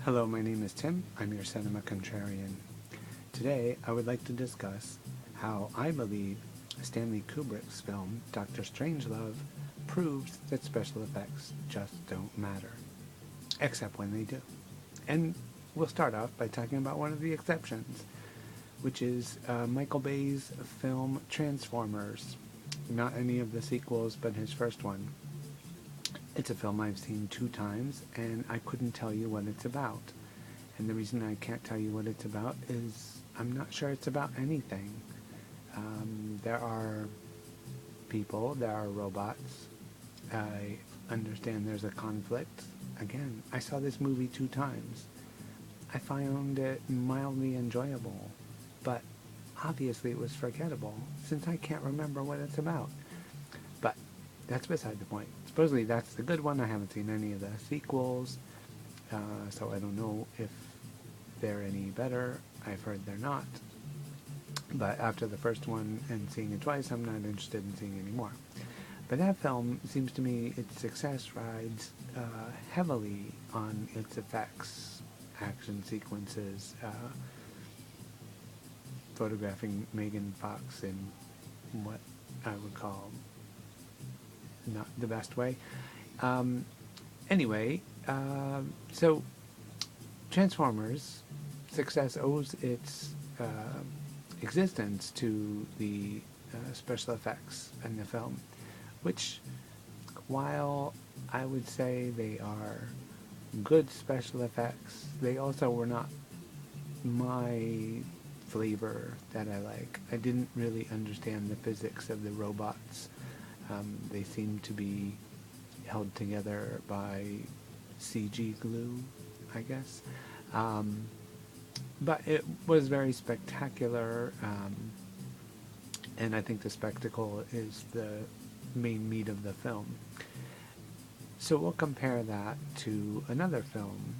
Hello, my name is Tim. I'm your cinema contrarian. Today, I would like to discuss how I believe Stanley Kubrick's film, Dr. Strangelove, proves that special effects just don't matter. Except when they do. And we'll start off by talking about one of the exceptions, which is Michael Bay's film Transformers. Not any of the sequels, but his first one. It's a film I've seen 2 times, and I couldn't tell you what it's about. And the reason I can't tell you what it's about is I'm not sure it's about anything. There are people, there are robots. I understand there's a conflict. Again, I saw this movie 2 times. I found it mildly enjoyable, but obviously it was forgettable, since I can't remember what it's about. But that's beside the point. Supposedly that's the good one. I haven't seen any of the sequels, so I don't know if they're any better. I've heard they're not. But after the first one and seeing it twice, I'm not interested in seeing any more. But that film, seems to me, its success rides heavily on its effects, action sequences, photographing Megan Fox in what I would call not the best way. Anyway, so Transformers' success owes its existence to the special effects in the film, which, while I would say they are good special effects, they also were not my flavor that I like. I didn't really understand the physics of the robots. They seem to be held together by CG glue, I guess. But it was very spectacular, and I think the spectacle is the main meat of the film. So we'll compare that to another film,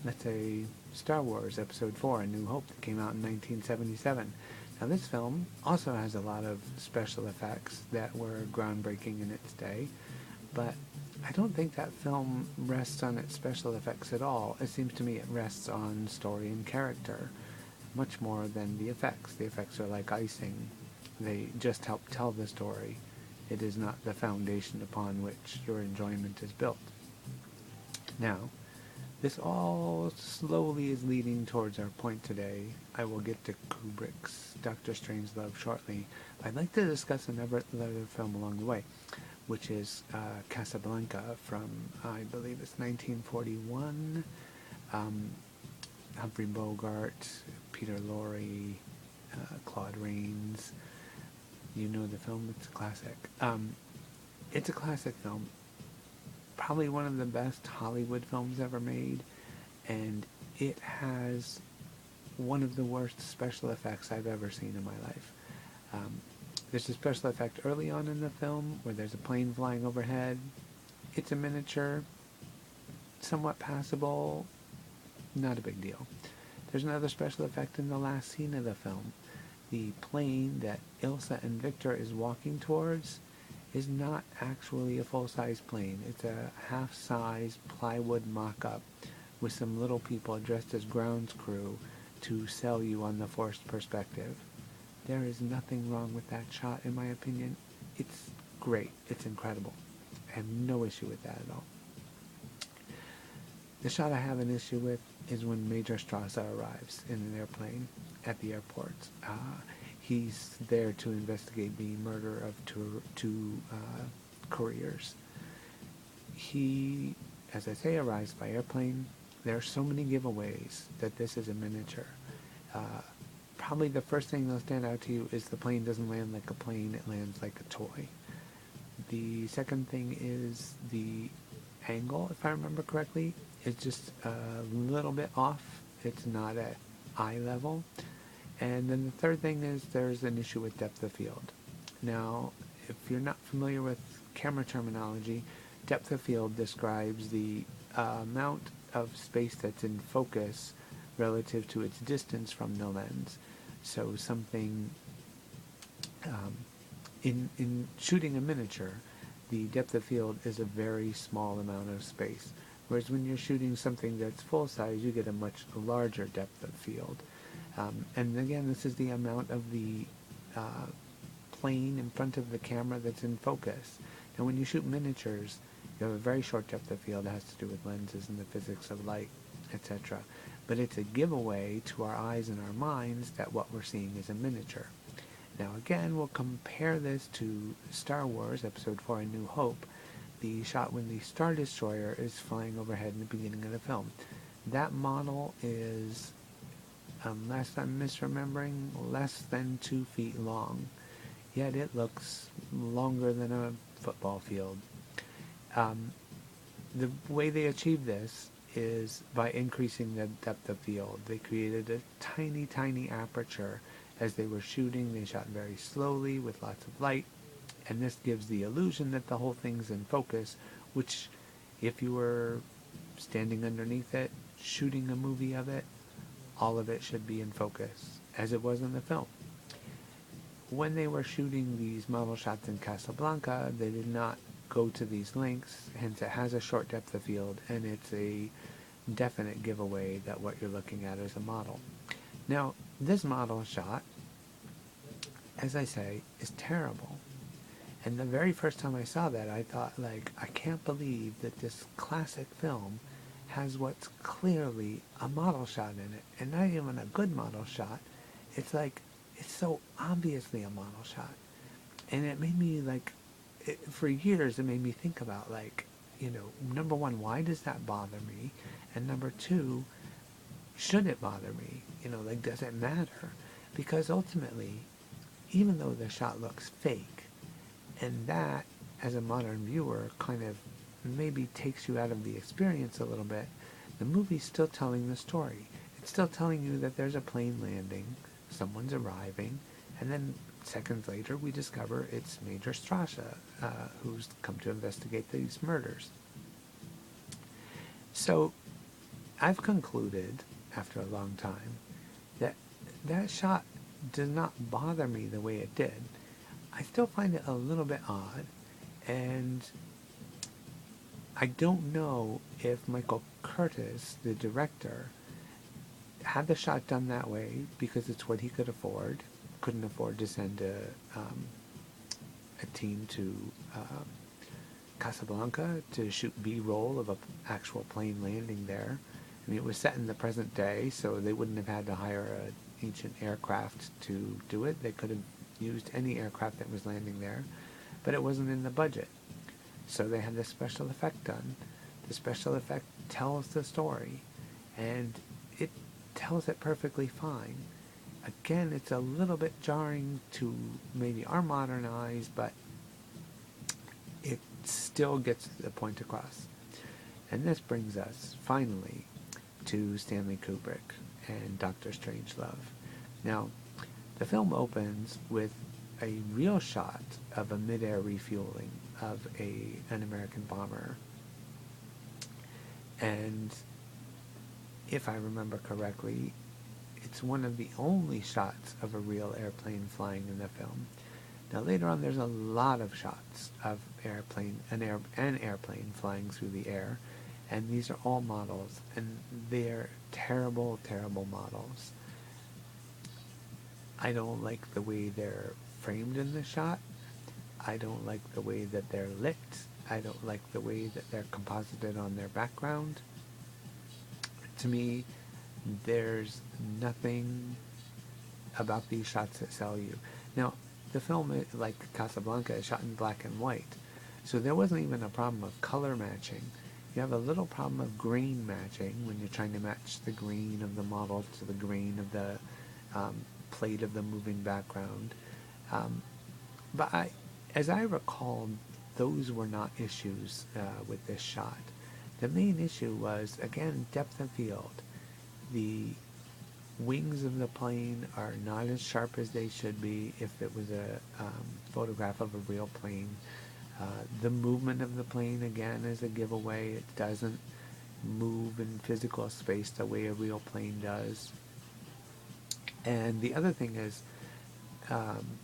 let's say Star Wars Episode 4, A New Hope, that came out in 1977. Now this film also has a lot of special effects that were groundbreaking in its day, but I don't think that film rests on its special effects at all. It seems to me it rests on story and character, much more than the effects. The effects are like icing. They just help tell the story. It is not the foundation upon which your enjoyment is built. Now, this all slowly is leading towards our point today. I will get to Kubrick's Dr. Strangelove shortly. But I'd like to discuss another film along the way, which is Casablanca from, I believe it's 1941. Humphrey Bogart, Peter Lorre, Claude Rains. You know the film, it's a classic. It's a classic film. Probably one of the best Hollywood films ever made, and it has one of the worst special effects I've ever seen in my life. There's a special effect early on in the film where there's a plane flying overhead. It's a miniature, somewhat passable, not a big deal. There's another special effect in the last scene of the film. The plane that Ilsa and Victor is walking towards is not actually a full-size plane. It's a half-size plywood mock-up with some little people dressed as grounds crew to sell you on the forced perspective. There is nothing wrong with that shot, in my opinion. It's great. It's incredible. I have no issue with that at all. The shot I have an issue with is when Major Strasser arrives in an airplane at the airport. He's there to investigate the murder of two couriers. He, as I say, arrives by airplane. There are so many giveaways that this is a miniature. Probably the first thing that'll stand out to you is the plane doesn't land like a plane, it lands like a toy. The second thing is the angle, if I remember correctly, is just a little bit off. It's not at eye level. And then the third thing is there's an issue with depth of field. Now, if you're not familiar with camera terminology, depth of field describes the amount of space that's in focus relative to its distance from the lens. So something, in shooting a miniature, the depth of field is a very small amount of space. Whereas when you're shooting something that's full size, you get a much larger depth of field. And again, this is the amount of the plane in front of the camera that's in focus. Now when you shoot miniatures, you have a very short depth of field. It has to do with lenses and the physics of light, etc. But it's a giveaway to our eyes and our minds that what we're seeing is a miniature. Now again, we'll compare this to Star Wars Episode 4, A New Hope, the shot when the Star Destroyer is flying overhead in the beginning of the film. That model is, unless I'm misremembering, less than 2 feet long. Yet it looks longer than a football field. The way they achieved this is by increasing the depth of field. They created a tiny, tiny aperture. As they were shooting, they shot very slowly with lots of light, and this gives the illusion that the whole thing's in focus, which, if you were standing underneath it, shooting a movie of it, all of it should be in focus, as it was in the film. When they were shooting these model shots in Casablanca, they did not go to these lengths, hence it has a short depth of field, and it's a definite giveaway that what you're looking at is a model. Now, this model shot, as I say, is terrible. And the very first time I saw that, I thought, like, I can't believe that this classic film has what's clearly a model shot in it, and not even a good model shot. It's like, it's so obviously a model shot. And it made me, like, for years, it made me think about, like, you know, number one, why does that bother me? And number two, should it bother me? You know, like, does it matter? Because ultimately, even though the shot looks fake, and that, as a modern viewer, kind of maybe takes you out of the experience a little bit, the movie's still telling the story. It's still telling you that there's a plane landing, someone's arriving, and then seconds later we discover it's Major Strasha, who's come to investigate these murders. So, I've concluded, after a long time, that that shot does not bother me the way it did. I still find it a little bit odd, and I don't know if Michael Curtis, the director, had the shot done that way because it's what he could afford. Couldn't afford to send a team to Casablanca to shoot B-roll of an actual plane landing there. I mean, it was set in the present day, so they wouldn't have had to hire an ancient aircraft to do it. They could have used any aircraft that was landing there, but it wasn't in the budget. So they had this special effect done. The special effect tells the story, and it tells it perfectly fine. Again, it's a little bit jarring to maybe our modern eyes, but it still gets the point across. And this brings us, finally, to Stanley Kubrick and Dr. Strangelove. Now, the film opens with a real shot of a mid-air refueling of an American bomber. And if I remember correctly, it's one of the only shots of a real airplane flying in the film. Now later on there's a lot of shots of an airplane flying through the air, and these are all models, and they're terrible, terrible models. I don't like the way they're framed in the shot. I don't like the way that they're lit. I don't like the way that they're composited on their background. To me, there's nothing about these shots that sell you. Now, the film, like Casablanca, is shot in black and white, so there wasn't even a problem of color matching. You have a little problem of grain matching when you're trying to match the green of the model to the grain of the plate of the moving background. But as I recall, those were not issues with this shot. The main issue was, again, depth of field. The wings of the plane are not as sharp as they should be if it was a photograph of a real plane. The movement of the plane, again, is a giveaway. It doesn't move in physical space the way a real plane does. And the other thing is, I'm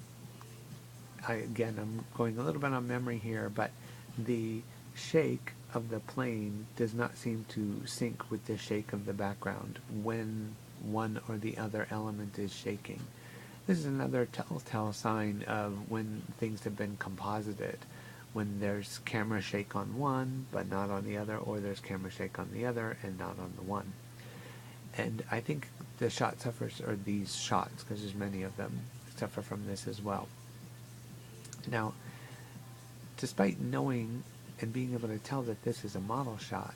going a little bit on memory here, but the shake of the plane does not seem to sync with the shake of the background when one or the other element is shaking. This is another telltale sign of when things have been composited, when there's camera shake on one but not on the other, or there's camera shake on the other and not on the one. And I think the shot suffers, or these shots, because there's many of them, suffer from this as well. Now, despite knowing and being able to tell that this is a model shot,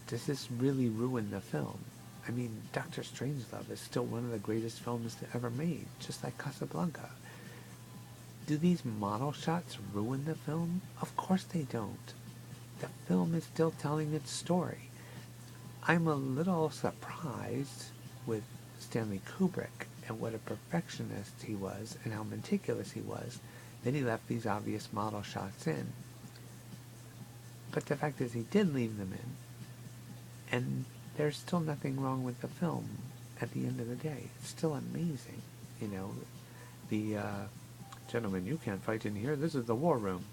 does this really ruin the film? I mean, Dr. Strangelove is still one of the greatest films ever made, just like Casablanca. Do these model shots ruin the film? Of course they don't. The film is still telling its story. I'm a little surprised with Stanley Kubrick and what a perfectionist he was and how meticulous he was that he left these obvious model shots in. But the fact is he did leave them in, and there's still nothing wrong with the film at the end of the day. It's still amazing. You know, the gentlemen, you can't fight in here, this is the war room.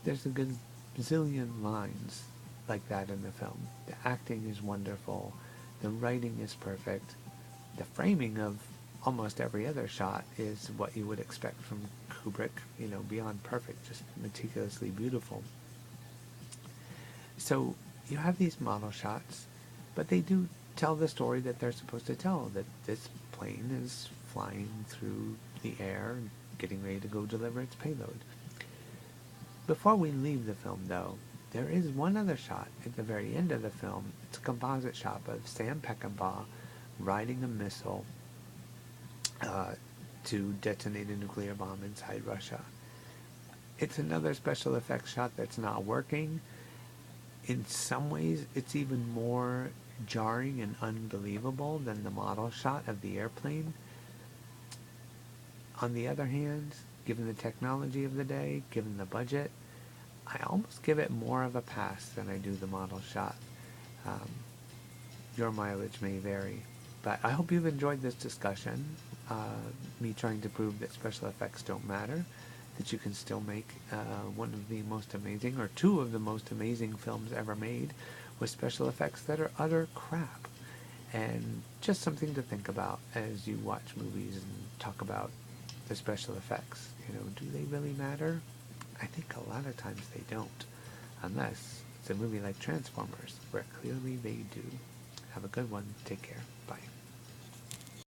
There's a gazillion lines like that in the film. The acting is wonderful, the writing is perfect, the framing of almost every other shot is what you would expect from Kubrick, you know, beyond perfect, just meticulously beautiful. So you have these model shots, but they do tell the story that they're supposed to tell, that this plane is flying through the air, getting ready to go deliver its payload. Before we leave the film, though, there is one other shot at the very end of the film. It's a composite shot of Sam Peckinpah riding a missile to detonate a nuclear bomb inside Russia. It's another special effects shot that's not working. In some ways, it's even more jarring and unbelievable than the model shot of the airplane. On the other hand, given the technology of the day, given the budget, I almost give it more of a pass than I do the model shot. Your mileage may vary. But I hope you've enjoyed this discussion, me trying to prove that special effects don't matter, that you can still make one of the most amazing, or two of the most amazing films ever made with special effects that are utter crap. And just something to think about as you watch movies and talk about the special effects. You know, do they really matter? I think a lot of times they don't, unless it's a movie like Transformers, where clearly they do. Have a good one. Take care. Bye.